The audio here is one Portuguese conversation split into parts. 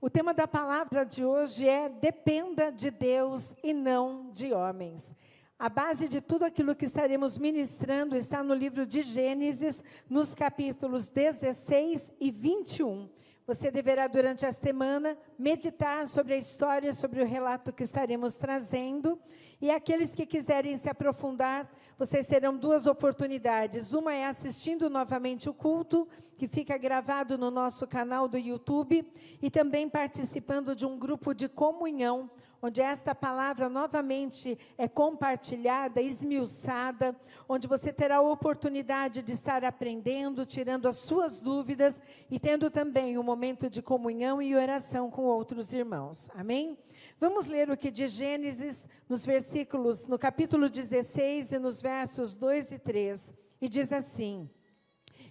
O tema da palavra de hoje é: dependa de Deus e não de homens. A base de tudo aquilo que estaremos ministrando está no livro de Gênesis, nos capítulos 16 e 21. Você deverá, durante a semana, meditar sobre a história, sobre o relato que estaremos trazendo. E aqueles que quiserem se aprofundar, vocês terão duas oportunidades. Uma é assistindo novamente o culto, que fica gravado no nosso canal do YouTube, e também participando de um grupo de comunhão, onde esta palavra novamente é compartilhada, esmiuçada, onde você terá a oportunidade de estar aprendendo, tirando as suas dúvidas e tendo também um momento de comunhão e oração com outros irmãos. Amém? Vamos ler o que diz Gênesis no capítulo 16 e nos versos 2 e 3. E diz assim: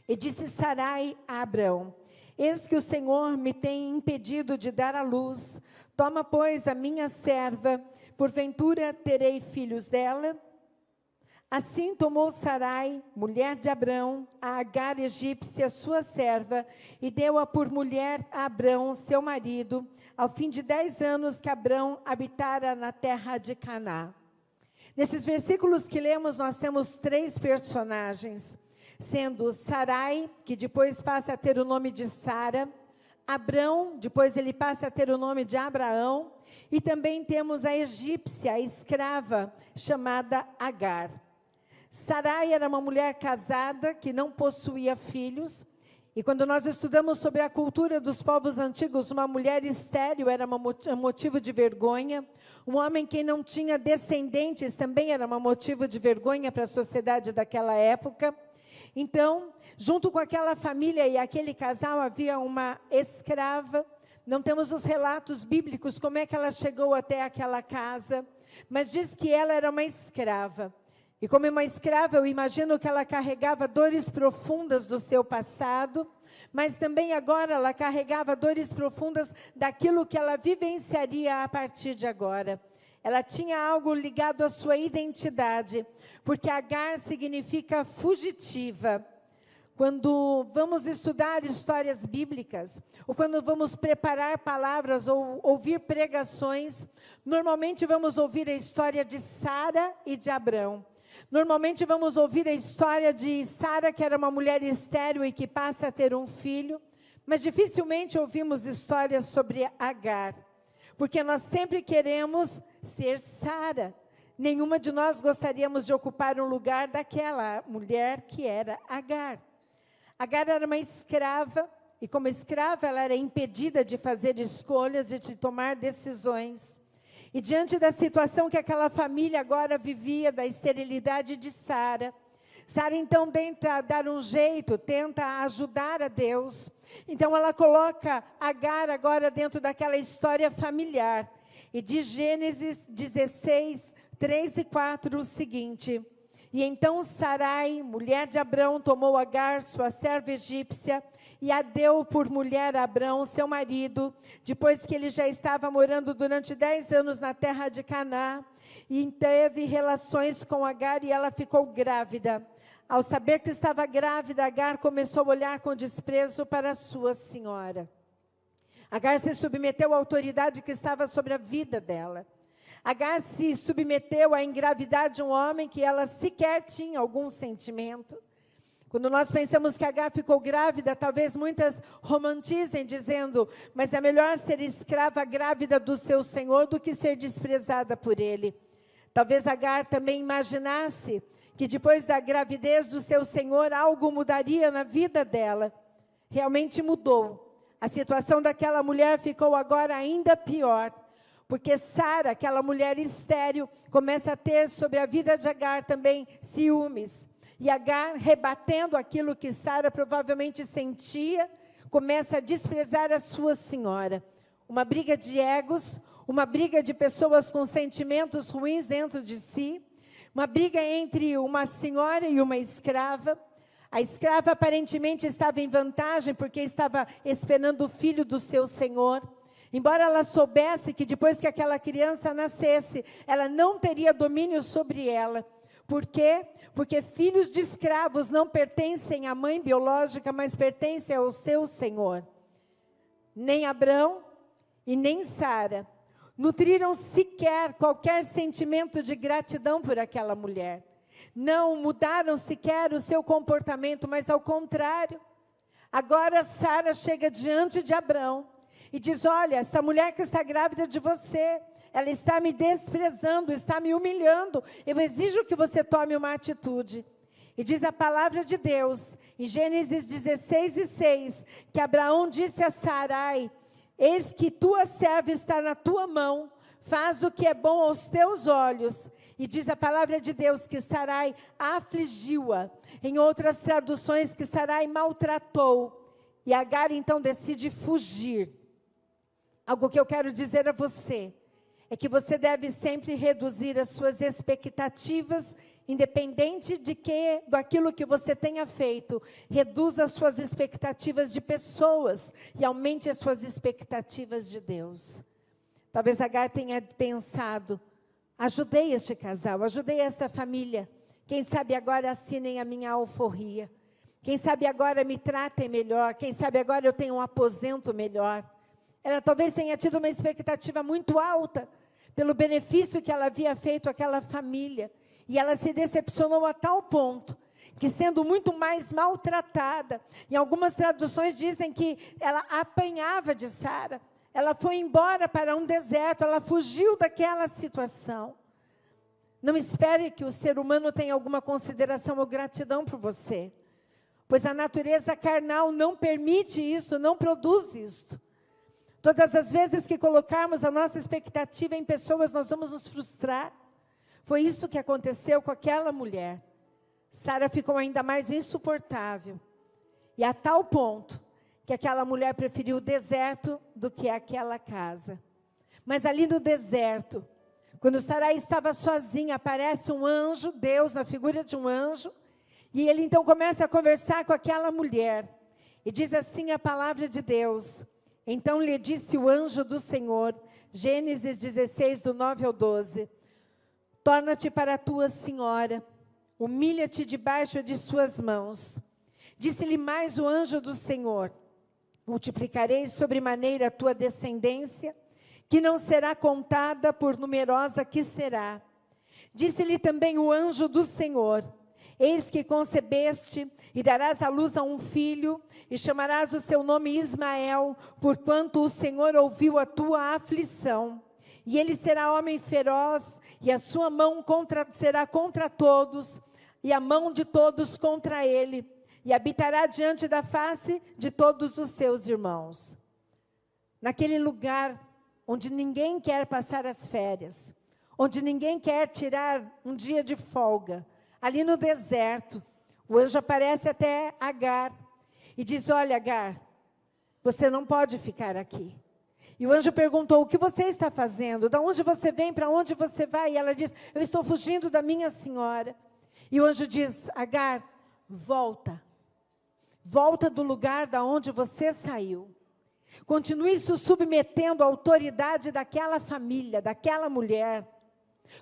E disse Sarai a Abrão: Eis que o Senhor me tem impedido de dar à luz. Toma, pois, a minha serva, porventura terei filhos dela? Assim tomou Sarai, mulher de Abrão, a Agar egípcia, sua serva, e deu-a por mulher a Abrão, seu marido, ao fim de 10 anos que Abrão habitara na terra de Canaã. Nesses versículos que lemos, nós temos 3 personagens, sendo Sarai, que depois passa a ter o nome de Sara, Abrão, depois ele passa a ter o nome de Abraão, e também temos a egípcia, a escrava, chamada Agar. Sarai era uma mulher casada, que não possuía filhos, e quando nós estudamos sobre a cultura dos povos antigos, uma mulher estéril era um motivo de vergonha, um homem que não tinha descendentes também era um motivo de vergonha para a sociedade daquela época. Então, junto com aquela família e aquele casal, havia uma escrava. Não temos os relatos bíblicos, como é que ela chegou até aquela casa, mas diz que ela era uma escrava. E como uma escrava, eu imagino que ela carregava dores profundas do seu passado, mas também agora ela carregava dores profundas daquilo que ela vivenciaria a partir de agora. Ela tinha algo ligado à sua identidade, porque Agar significa fugitiva. Quando vamos estudar histórias bíblicas, ou quando vamos preparar palavras ou ouvir pregações, normalmente vamos ouvir a história de Sara e de Abrão. Normalmente vamos ouvir a história de Sara, que era uma mulher estéril e que passa a ter um filho, mas dificilmente ouvimos histórias sobre Agar, porque nós sempre queremos ser Sara. Nenhuma de nós gostaríamos de ocupar um lugar daquela mulher que era Agar. Agar era uma escrava, e como escrava ela era impedida de fazer escolhas e de tomar decisões. E diante da situação que aquela família agora vivia, da esterilidade de Sara, Sara então tenta dar um jeito, tenta ajudar a Deus. Então ela coloca Agar agora dentro daquela história familiar. E de Gênesis 16, 3 e 4 o seguinte: E então Sarai, mulher de Abrão, tomou Agar, sua serva egípcia, e a deu por mulher a Abrão, seu marido, depois que ele já estava morando durante 10 anos na terra de Canaã, e teve relações com Agar e ela ficou grávida. Ao saber que estava grávida, Agar começou a olhar com desprezo para sua senhora. Agar se submeteu à autoridade que estava sobre a vida dela. Agar se submeteu a engravidar de um homem que ela sequer tinha algum sentimento. Quando nós pensamos que Agar ficou grávida, talvez muitas romantizem dizendo: mas é melhor ser escrava grávida do seu Senhor do que ser desprezada por Ele. Talvez Agar também imaginasse que depois da gravidez do seu Senhor, algo mudaria na vida dela. Realmente mudou. A situação daquela mulher ficou agora ainda pior, porque Sara, aquela mulher estéril, começa a ter sobre a vida de Agar também ciúmes. E Agar, rebatendo aquilo que Sara provavelmente sentia, começa a desprezar a sua senhora. Uma briga de egos, uma briga de pessoas com sentimentos ruins dentro de si, uma briga entre uma senhora e uma escrava. A escrava aparentemente estava em vantagem, porque estava esperando o filho do seu senhor. Embora ela soubesse que depois que aquela criança nascesse, ela não teria domínio sobre ela. Por quê? Porque filhos de escravos não pertencem à mãe biológica, mas pertencem ao seu senhor. Nem Abrão e nem Sara nutriram sequer qualquer sentimento de gratidão por aquela mulher. Não mudaram sequer o seu comportamento, mas ao contrário. Agora Sara chega diante de Abrão e diz: olha, essa mulher que está grávida de você, ela está me desprezando, está me humilhando. Eu exijo que você tome uma atitude. E diz a palavra de Deus, em Gênesis 16:6, que Abraão disse a Sarai: eis que tua serva está na tua mão, faz o que é bom aos teus olhos. E diz a palavra de Deus que Sarai afligiu-a. Em outras traduções, que Sarai maltratou. E Agar então decide fugir. Algo que eu quero dizer a você é que você deve sempre reduzir as suas expectativas, independente daquilo que você tenha feito. Reduza as suas expectativas de pessoas e aumente as suas expectativas de Deus. Talvez Agar tenha pensado: ajudei este casal, ajudei esta família. Quem sabe agora assinem a minha alforria. Quem sabe agora me tratem melhor. Quem sabe agora eu tenho um aposento melhor. Ela talvez tenha tido uma expectativa muito alta pelo benefício que ela havia feito àquela família. E ela se decepcionou a tal ponto que, sendo muito mais maltratada, em algumas traduções dizem que ela apanhava de Sara. Ela foi embora para um deserto, ela fugiu daquela situação. Não espere que o ser humano tenha alguma consideração ou gratidão por você, pois a natureza carnal não permite isso, não produz isto. Todas as vezes que colocarmos a nossa expectativa em pessoas, nós vamos nos frustrar. Foi isso que aconteceu com aquela mulher. Sara ficou ainda mais insuportável. E a tal ponto que aquela mulher preferiu o deserto do que aquela casa. Mas ali no deserto, quando Sarai estava sozinha, aparece um anjo, Deus na figura de um anjo, e ele então começa a conversar com aquela mulher. E diz assim a palavra de Deus: então lhe disse o anjo do Senhor, Gênesis 16, do 9 ao 12, torna-te para a tua senhora, humilha-te debaixo de suas mãos. Disse-lhe mais o anjo do Senhor: multiplicarei sobremaneira a tua descendência, que não será contada, por numerosa que será. Disse-lhe também o anjo do Senhor: eis que concebeste, e darás à luz a um filho, e chamarás o seu nome Ismael, porquanto o Senhor ouviu a tua aflição. E ele será homem feroz, e a sua mão será contra todos, e a mão de todos contra ele, e habitará diante da face de todos os seus irmãos. Naquele lugar onde ninguém quer passar as férias, onde ninguém quer tirar um dia de folga, ali no deserto, o anjo aparece até Agar e diz: olha, Agar, você não pode ficar aqui. E o anjo perguntou: o que você está fazendo? De onde você vem? Para onde você vai? E ela diz: eu estou fugindo da minha senhora. E o anjo diz: Agar, volta. Volta do lugar da onde você saiu. Continue se submetendo à autoridade daquela família, daquela mulher.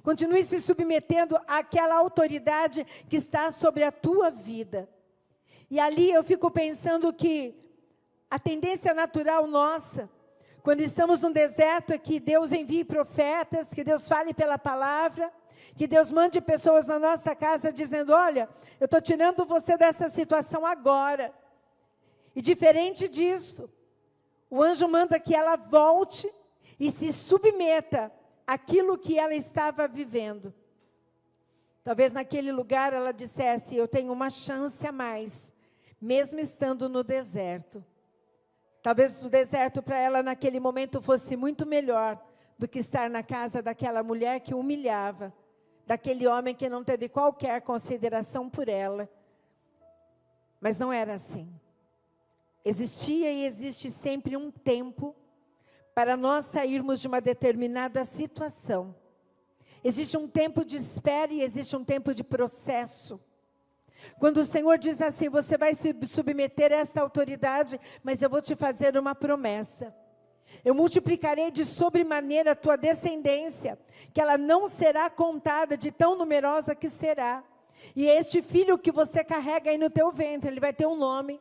Continue se submetendo àquela autoridade que está sobre a tua vida. E ali eu fico pensando que a tendência natural nossa, quando estamos no deserto, é que Deus envie profetas, que Deus fale pela palavra, que Deus mande pessoas na nossa casa dizendo: olha, eu estou tirando você dessa situação agora. E diferente disso, o anjo manda que ela volte e se submeta àquilo que ela estava vivendo. Talvez naquele lugar ela dissesse: eu tenho uma chance a mais, mesmo estando no deserto. Talvez o deserto para ela naquele momento fosse muito melhor do que estar na casa daquela mulher que humilhava, daquele homem que não teve qualquer consideração por ela. Mas não era assim. Existia e existe sempre um tempo para nós sairmos de uma determinada situação. Existe um tempo de espera e existe um tempo de processo. Quando o Senhor diz assim: você vai se submeter a esta autoridade, mas eu vou te fazer uma promessa. Eu multiplicarei de sobremaneira a tua descendência, que ela não será contada, de tão numerosa que será. E este filho que você carrega aí no teu ventre, ele vai ter um nome.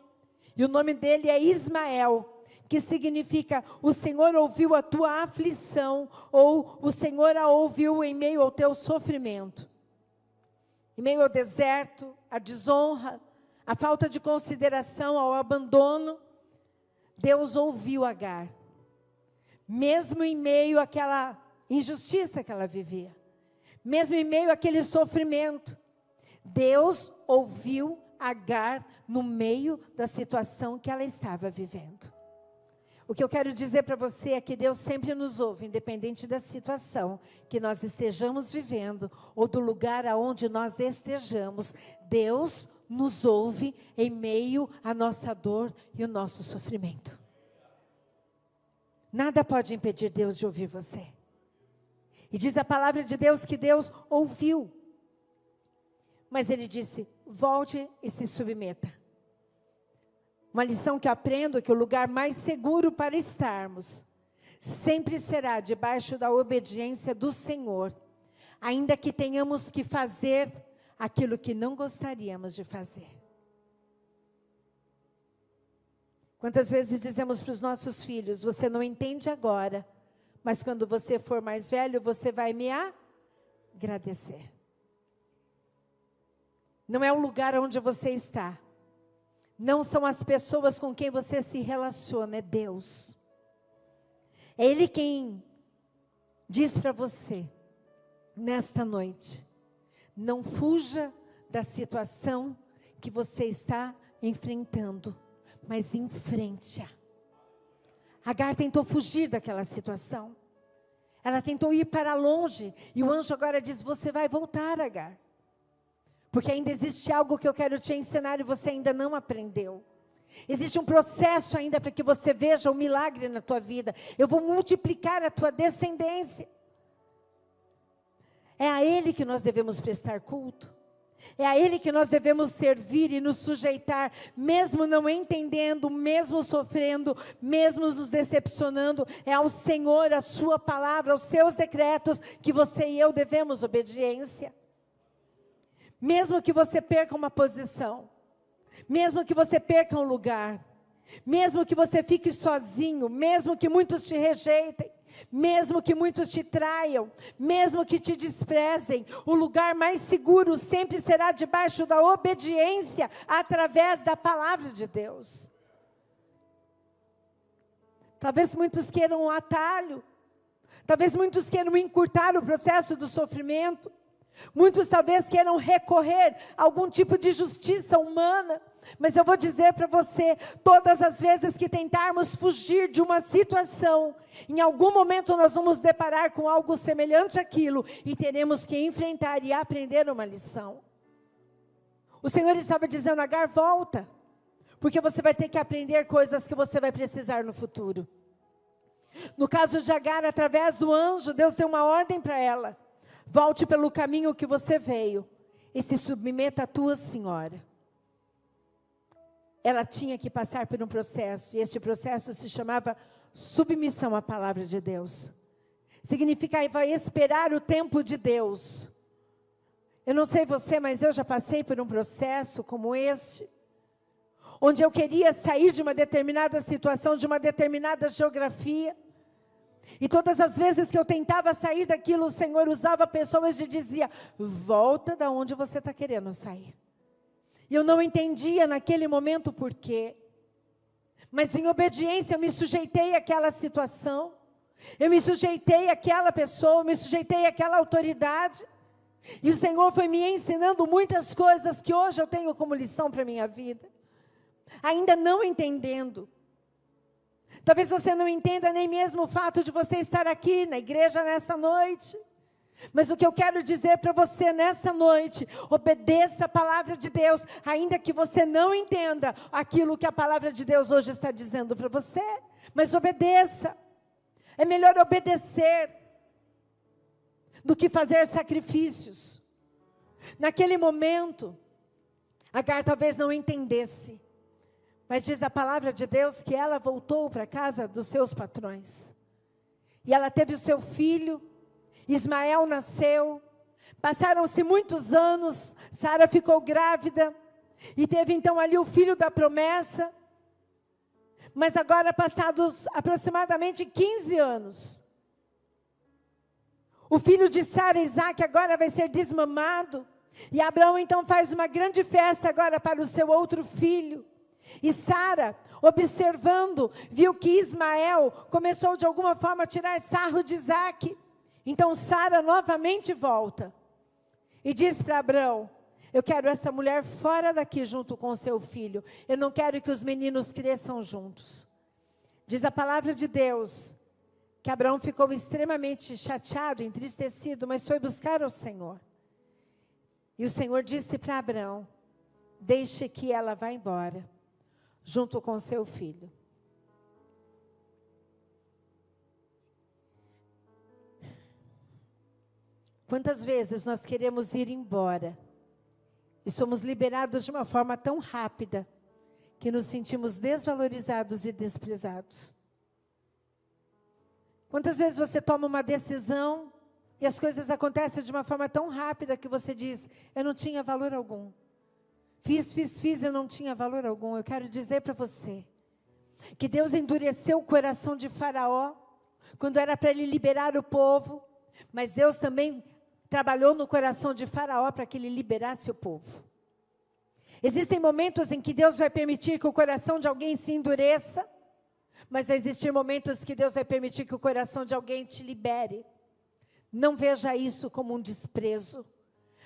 E o nome dele é Ismael, que significa o Senhor ouviu a tua aflição, ou o Senhor a ouviu em meio ao teu sofrimento. Em meio ao deserto, à desonra, à falta de consideração, ao abandono, Deus ouviu Agar. Mesmo em meio àquela injustiça que ela vivia, mesmo em meio àquele sofrimento, Deus ouviu Agar no meio da situação que ela estava vivendo. O que eu quero dizer para você é que Deus sempre nos ouve, independente da situação que nós estejamos vivendo, ou do lugar aonde nós estejamos. Deus nos ouve em meio à nossa dor e o nosso sofrimento. Nada pode impedir Deus de ouvir você. E diz a palavra de Deus que Deus ouviu. Mas Ele disse, volte e se submeta. Uma lição que eu aprendo é que o lugar mais seguro para estarmos sempre será debaixo da obediência do Senhor, ainda que tenhamos que fazer aquilo que não gostaríamos de fazer. Quantas vezes dizemos para os nossos filhos, você não entende agora, mas quando você for mais velho, você vai me agradecer. Não é o lugar onde você está. Não são as pessoas com quem você se relaciona, é Deus. É Ele quem diz para você, nesta noite, não fuja da situação que você está enfrentando, mas enfrente-a. Agar tentou fugir daquela situação. Ela tentou ir para longe, e o anjo agora diz, você vai voltar, Agar. Porque ainda existe algo que eu quero te ensinar e você ainda não aprendeu. Existe um processo ainda para que você veja o milagre na tua vida. Eu vou multiplicar a tua descendência. É a Ele que nós devemos prestar culto. É a Ele que nós devemos servir e nos sujeitar, mesmo não entendendo, mesmo sofrendo, mesmo nos decepcionando. É ao Senhor, a sua palavra, aos seus decretos, que você e eu devemos obediência. Mesmo que você perca uma posição, mesmo que você perca um lugar, mesmo que você fique sozinho, mesmo que muitos te rejeitem, mesmo que muitos te traiam, mesmo que te desprezem, o lugar mais seguro sempre será debaixo da obediência, através da palavra de Deus. Talvez muitos queiram um atalho, talvez muitos queiram encurtar o processo do sofrimento, muitos talvez queiram recorrer a algum tipo de justiça humana, mas eu vou dizer para você, todas as vezes que tentarmos fugir de uma situação, em algum momento nós vamos deparar com algo semelhante àquilo, e teremos que enfrentar e aprender uma lição. O Senhor estava dizendo, Agar, volta, porque você vai ter que aprender coisas que você vai precisar no futuro. No caso de Agar, através do anjo, Deus deu uma ordem para ela, volte pelo caminho que você veio, e se submeta à tua senhora. Ela tinha que passar por um processo, e esse processo se chamava submissão à palavra de Deus. Significava esperar o tempo de Deus. Eu não sei você, mas eu já passei por um processo como este, onde eu queria sair de uma determinada situação, de uma determinada geografia, e todas as vezes que eu tentava sair daquilo, o Senhor usava pessoas e dizia, volta da onde você está querendo sair. E eu não entendia naquele momento por quê. Mas em obediência eu me sujeitei àquela situação. Eu me sujeitei àquela pessoa, eu me sujeitei àquela autoridade. E o Senhor foi me ensinando muitas coisas que hoje eu tenho como lição para a minha vida. Ainda não entendendo. Talvez você não entenda nem mesmo o fato de você estar aqui na igreja nesta noite. Mas o que eu quero dizer para você nesta noite, obedeça a palavra de Deus, ainda que você não entenda aquilo que a palavra de Deus hoje está dizendo para você. Mas obedeça. É melhor obedecer do que fazer sacrifícios. Naquele momento, Agar talvez não entendesse. Mas diz a palavra de Deus que ela voltou para a casa dos seus patrões. E ela teve o seu filho, Ismael nasceu. Passaram-se muitos anos, Sara ficou grávida. E teve então ali o filho da promessa. Mas agora, passados aproximadamente 15 anos, o filho de Sara, Isaque, agora vai ser desmamado. E Abraão então faz uma grande festa agora para o seu outro filho. E Sara, observando, viu que Ismael começou de alguma forma a tirar sarro de Isaque. Então Sara novamente volta e diz para Abraão: eu quero essa mulher fora daqui junto com o seu filho. Eu não quero que os meninos cresçam juntos. Diz a palavra de Deus que Abraão ficou extremamente chateado, entristecido, mas foi buscar ao Senhor. E o Senhor disse para Abraão: deixe que ela vá embora, junto com seu filho. Quantas vezes nós queremos ir embora e somos liberados de uma forma tão rápida que nos sentimos desvalorizados e desprezados? Quantas vezes você toma uma decisão e as coisas acontecem de uma forma tão rápida que você diz: eu não tinha valor algum. Fiz, eu não tinha valor algum. Eu quero dizer para você que Deus endureceu o coração de Faraó quando era para ele liberar o povo, mas Deus também trabalhou no coração de Faraó para que ele liberasse o povo. Existem momentos em que Deus vai permitir que o coração de alguém se endureça, mas vai existir momentos que Deus vai permitir que o coração de alguém te libere. Não veja isso como um desprezo,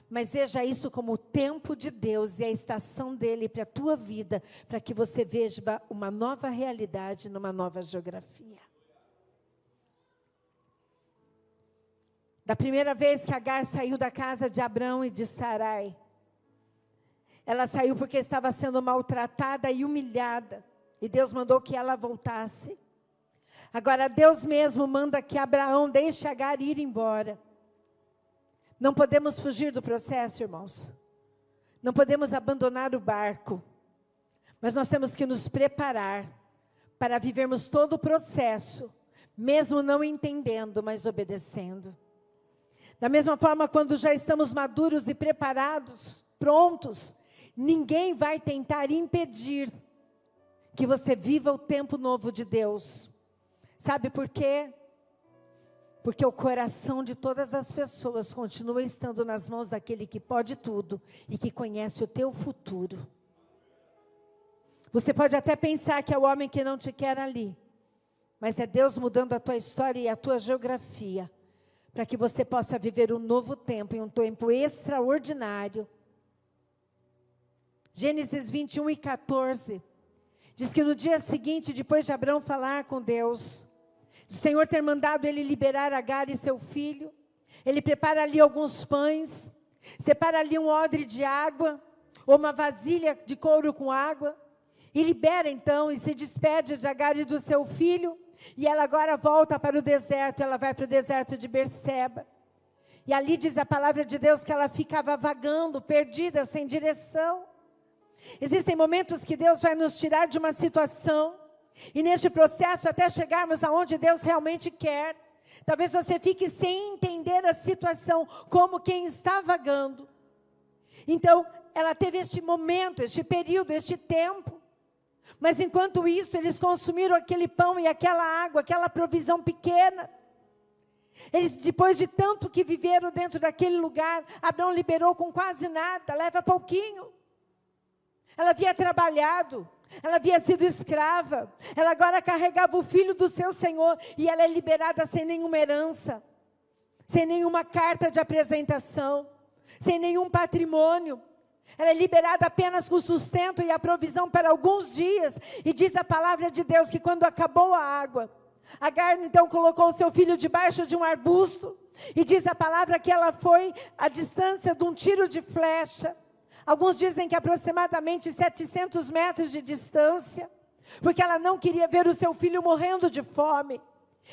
mas veja isso como o tempo de Deus e a estação dele para a tua vida, para que você veja uma nova realidade numa nova geografia. Da primeira vez que Agar saiu da casa de Abrão e de Sarai, ela saiu porque estava sendo maltratada e humilhada, e Deus mandou que ela voltasse. Agora Deus mesmo manda que Abraão deixe Agar ir embora. Não podemos fugir do processo, irmãos. Não podemos abandonar o barco. Mas nós temos que nos preparar para vivermos todo o processo, mesmo não entendendo, mas obedecendo. Da mesma forma, quando já estamos maduros e preparados, prontos, ninguém vai tentar impedir que você viva o tempo novo de Deus. Sabe por quê? Porque o coração de todas as pessoas continua estando nas mãos daquele que pode tudo e que conhece o teu futuro. Você pode até pensar que é o homem que não te quer ali, mas é Deus mudando a tua história e a tua geografia, para que você possa viver um novo tempo, em um tempo extraordinário. Gênesis 21:14, diz que no dia seguinte, depois de Abrão falar com Deus, o Senhor ter mandado ele liberar Agar e seu filho, ele prepara ali alguns pães, separa ali um odre de água, ou uma vasilha de couro com água, e libera então, e se despede de Agar e do seu filho, e ela agora volta para o deserto, ela vai para o deserto de Berseba. E ali diz a palavra de Deus que ela ficava vagando, perdida, sem direção. Existem momentos que Deus vai nos tirar de uma situação, e neste processo até chegarmos aonde Deus realmente quer. Talvez você fique sem entender a situação, como quem está vagando. Então, ela teve este momento, este período, este tempo. Mas enquanto isso, eles consumiram aquele pão e aquela água, aquela provisão pequena. Eles, depois de tanto que viveram dentro daquele lugar, Abrão liberou com quase nada, leva pouquinho. Ela havia trabalhado, ela havia sido escrava, ela agora carregava o filho do seu Senhor, e ela é liberada sem nenhuma herança, sem nenhuma carta de apresentação, sem nenhum patrimônio. Ela é liberada apenas com o sustento e a provisão para alguns dias. E diz a palavra de Deus que quando acabou a água, Agar então colocou o seu filho debaixo de um arbusto. E diz a palavra que ela foi à distância de um tiro de flecha. Alguns dizem que aproximadamente 700 metros de distância. Porque ela não queria ver o seu filho morrendo de fome.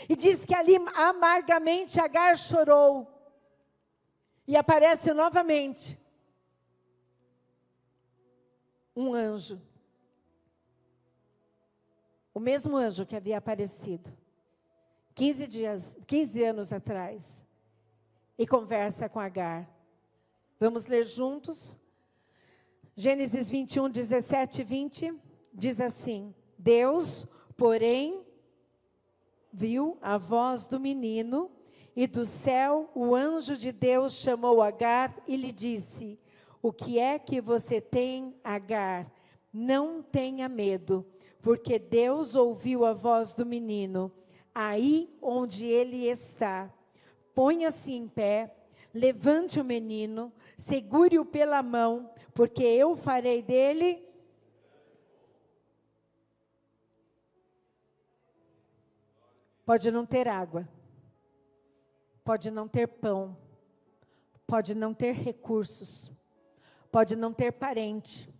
E diz que ali amargamente Agar chorou. E aparece novamente um anjo, o mesmo anjo que havia aparecido 15 anos atrás, e conversa com Agar. Vamos ler juntos? Gênesis 21, 17 e 20, diz assim: Deus, Porém, viu a voz do menino, e do céu o anjo de Deus chamou Agar e lhe disse: o que é que você tem, Agar? Não tenha medo, porque Deus ouviu a voz do menino, aí onde ele está. Ponha-se em pé, levante o menino, segure-o pela mão, porque eu farei dele. Pode não ter água, pode não ter pão, pode não ter recursos, pode não ter parente,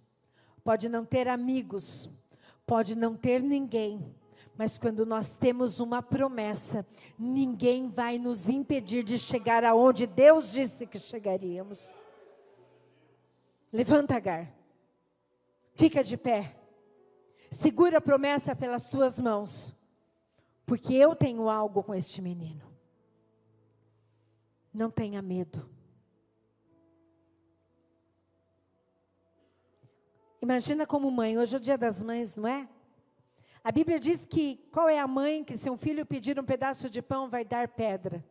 pode não ter amigos, pode não ter ninguém, mas quando nós temos uma promessa, ninguém vai nos impedir de chegar aonde Deus disse que chegaríamos. Levanta, Agar, fica de pé, segura a promessa pelas tuas mãos, porque eu tenho algo com este menino. Não tenha medo. Imagina como mãe, hoje é o dia das mães, não é? A Bíblia diz que, qual é a mãe que se um filho pedir um pedaço de pão vai dar pedra?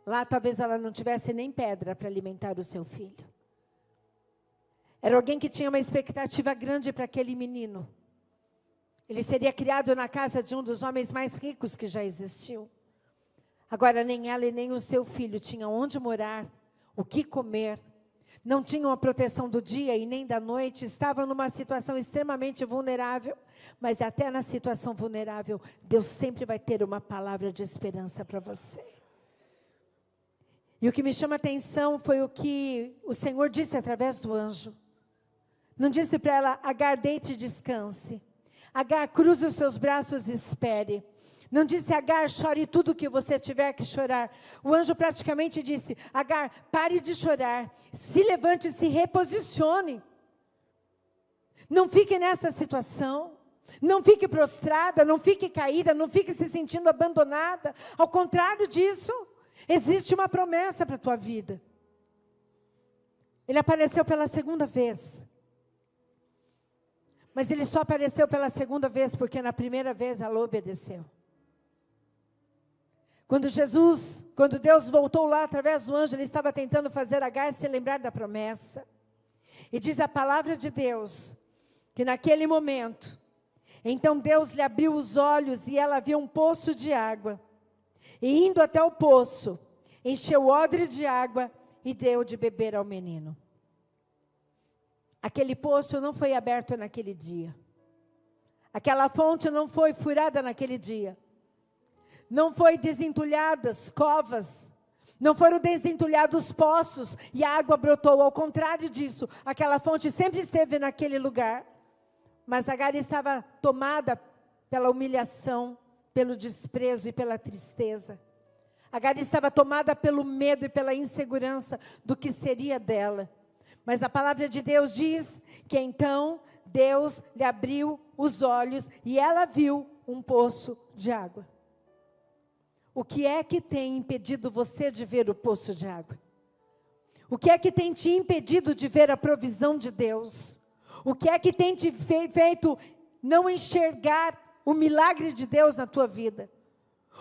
Lá talvez ela não tivesse nem pedra para alimentar o seu filho. Era alguém que tinha uma expectativa grande para aquele menino. Ele seria criado na casa de um dos homens mais ricos que já existiu. Agora nem ela e nem o seu filho tinham onde morar, o que comer. Não tinham a proteção do dia e nem da noite, estavam numa situação extremamente vulnerável, mas até na situação vulnerável, Deus sempre vai ter uma palavra de esperança para você. E o que me chama a atenção foi o que o Senhor disse através do anjo. Não disse para ela: Agar, deite e descanse. Agar, cruze os seus braços e espere. Não disse: Agar, chore tudo o que você tiver que chorar. O anjo praticamente disse: Agar, pare de chorar, se levante e se reposicione. Não fique nessa situação, não fique prostrada, não fique caída, não fique se sentindo abandonada. Ao contrário disso, existe uma promessa para a tua vida. Ele apareceu pela segunda vez. Mas ele só apareceu pela segunda vez porque na primeira vez ela obedeceu. Quando Deus voltou lá através do anjo, ele estava tentando fazer Agar se lembrar da promessa. E diz a palavra de Deus, que naquele momento, então Deus lhe abriu os olhos e ela viu um poço de água. E indo até o poço, encheu o odre de água e deu de beber ao menino. Aquele poço não foi aberto naquele dia. Aquela fonte não foi furada naquele dia. Não foi desentulhadas covas, não foram desentulhados poços e a água brotou. Ao contrário disso, aquela fonte sempre esteve naquele lugar. Mas Agar estava tomada pela humilhação, pelo desprezo e pela tristeza. Agar estava tomada pelo medo e pela insegurança do que seria dela. Mas a palavra de Deus diz que então Deus lhe abriu os olhos e ela viu um poço de água. O que é que tem impedido você de ver o poço de água? O que é que tem te impedido de ver a provisão de Deus? O que é que tem te feito não enxergar o milagre de Deus na tua vida?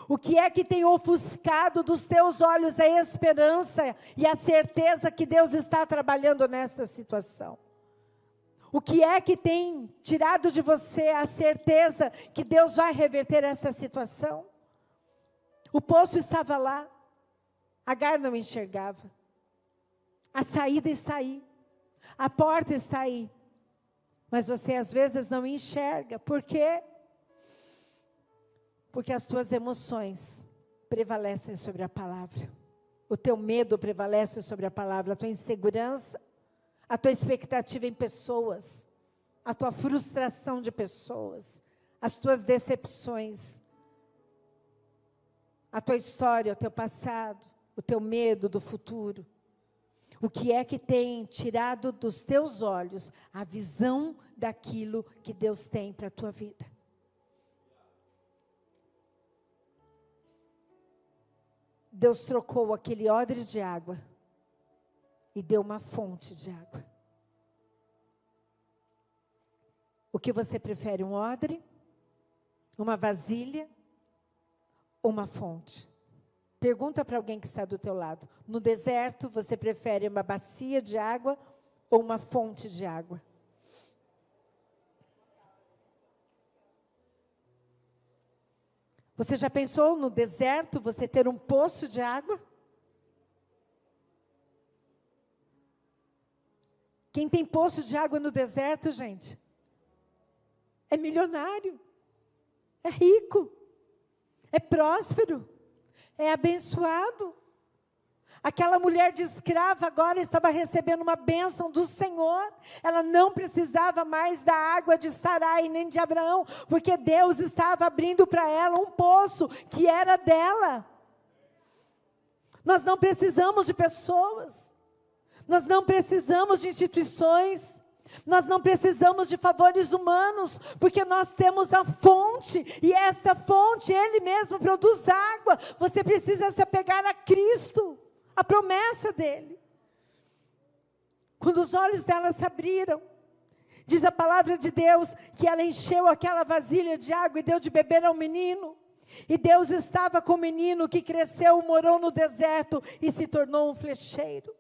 O que é que tem ofuscado dos teus olhos a esperança e a certeza que Deus está trabalhando nesta situação? O que é que tem tirado de você a certeza que Deus vai reverter essa situação? O poço estava lá, Agar não enxergava. A saída está aí, a porta está aí, mas você às vezes não enxerga. Por quê? Porque as tuas emoções prevalecem sobre a palavra. O teu medo prevalece sobre a palavra, a tua insegurança, a tua expectativa em pessoas, a tua frustração de pessoas, as tuas decepções, a tua história, o teu passado, o teu medo do futuro. O que é que tem tirado dos teus olhos a visão daquilo que Deus tem para a tua vida? Deus trocou aquele odre de água e deu uma fonte de água. O que você prefere, um odre Uma vasilha ou uma fonte? Pergunta para alguém que está do teu lado. No deserto, você prefere uma bacia de água ou uma fonte de água? Você já pensou no deserto você ter um poço de água? Quem tem poço de água no deserto, gente, é milionário, é rico, é próspero, é abençoado. Aquela mulher de escrava agora estava recebendo uma bênção do Senhor. Ela não precisava mais da água de Sarai nem de Abraão, porque Deus estava abrindo para ela um poço que era dela. Nós não precisamos de pessoas, nós não precisamos de instituições, nós não precisamos de favores humanos, porque nós temos a fonte, e esta fonte, Ele mesmo produz água. Você precisa se apegar a Cristo, a promessa dEle. Quando os olhos dela se abriram, diz a palavra de Deus, que ela encheu aquela vasilha de água e deu de beber ao menino. E Deus estava com o menino que cresceu, morou no deserto e se tornou um flecheiro.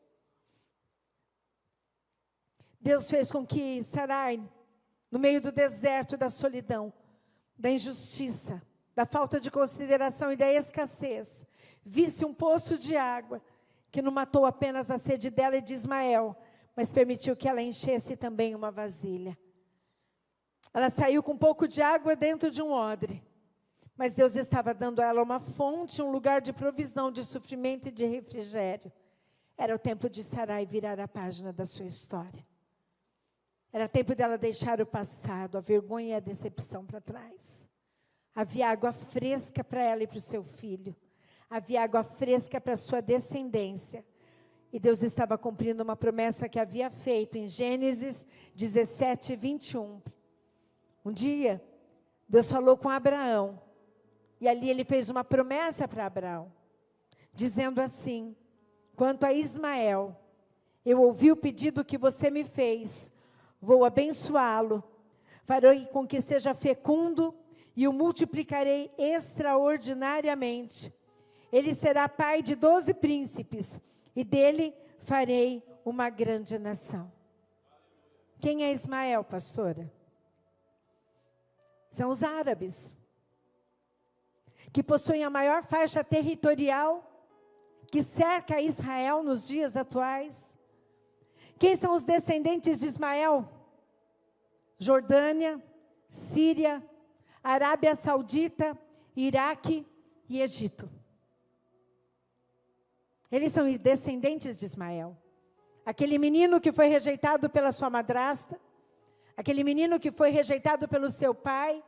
Deus fez com que Sarai, no meio do deserto, da solidão, da injustiça, da falta de consideração e da escassez, visse um poço de água, que não matou apenas a sede dela e de Ismael, mas permitiu que ela enchesse também uma vasilha. Ela saiu com um pouco de água dentro de um odre, mas Deus estava dando a ela uma fonte, um lugar de provisão, de sofrimento e de refrigério. Era o tempo de Sarai virar a página da sua história. Era tempo dela deixar o passado, a vergonha e a decepção para trás. Havia água fresca para ela e para o seu filho. Havia água fresca para a sua descendência. E Deus estava cumprindo uma promessa que havia feito em Gênesis 17, 21. Um dia, Deus falou com Abraão. E ali Ele fez uma promessa para Abraão. Dizendo assim: quanto a Ismael, eu ouvi o pedido que você me fez. Vou abençoá-lo, farei com que seja fecundo e o multiplicarei extraordinariamente. Ele será pai de 12 príncipes e dele farei uma grande nação. Quem é Ismael, pastora? São os árabes, que possuem a maior faixa territorial que cerca Israel nos dias atuais. Quem são os descendentes de Ismael? Jordânia, Síria, Arábia Saudita, Iraque e Egito. Eles são descendentes de Ismael. Aquele menino que foi rejeitado pela sua madrasta, aquele menino que foi rejeitado pelo seu pai,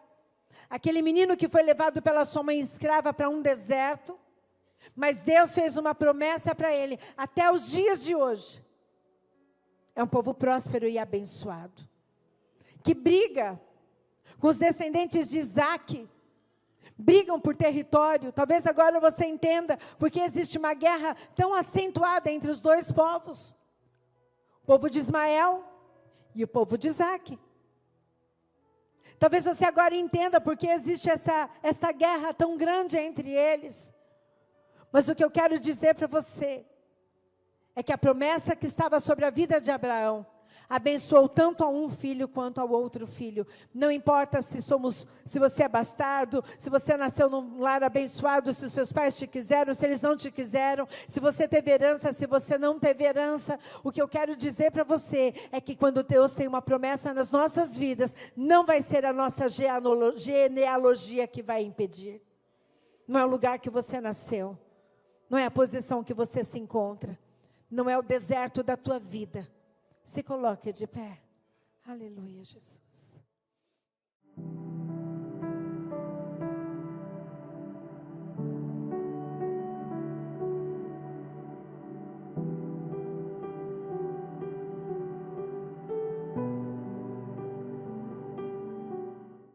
aquele menino que foi levado pela sua mãe escrava para um deserto, mas Deus fez uma promessa para ele, até os dias de hoje. É um povo próspero e abençoado, que briga com os descendentes de Isaac, brigam por território. Talvez agora você entenda porque existe uma guerra tão acentuada entre os dois povos, o povo de Ismael e o povo de Isaac. Talvez você agora entenda porque existe essa guerra tão grande entre eles. Mas o que eu quero dizer para você é que a promessa que estava sobre a vida de Abraão abençoou tanto a um filho quanto ao outro filho. Não importa se você é bastardo, se você nasceu num lar abençoado, se os seus pais te quiseram, se eles não te quiseram, se você teve herança, se você não teve herança. O que eu quero dizer para você é que quando Deus tem uma promessa nas nossas vidas, não vai ser a nossa genealogia que vai impedir. Não é o lugar que você nasceu, não é a posição que você se encontra, não é o deserto da tua vida. Se coloque de pé. Aleluia, Jesus.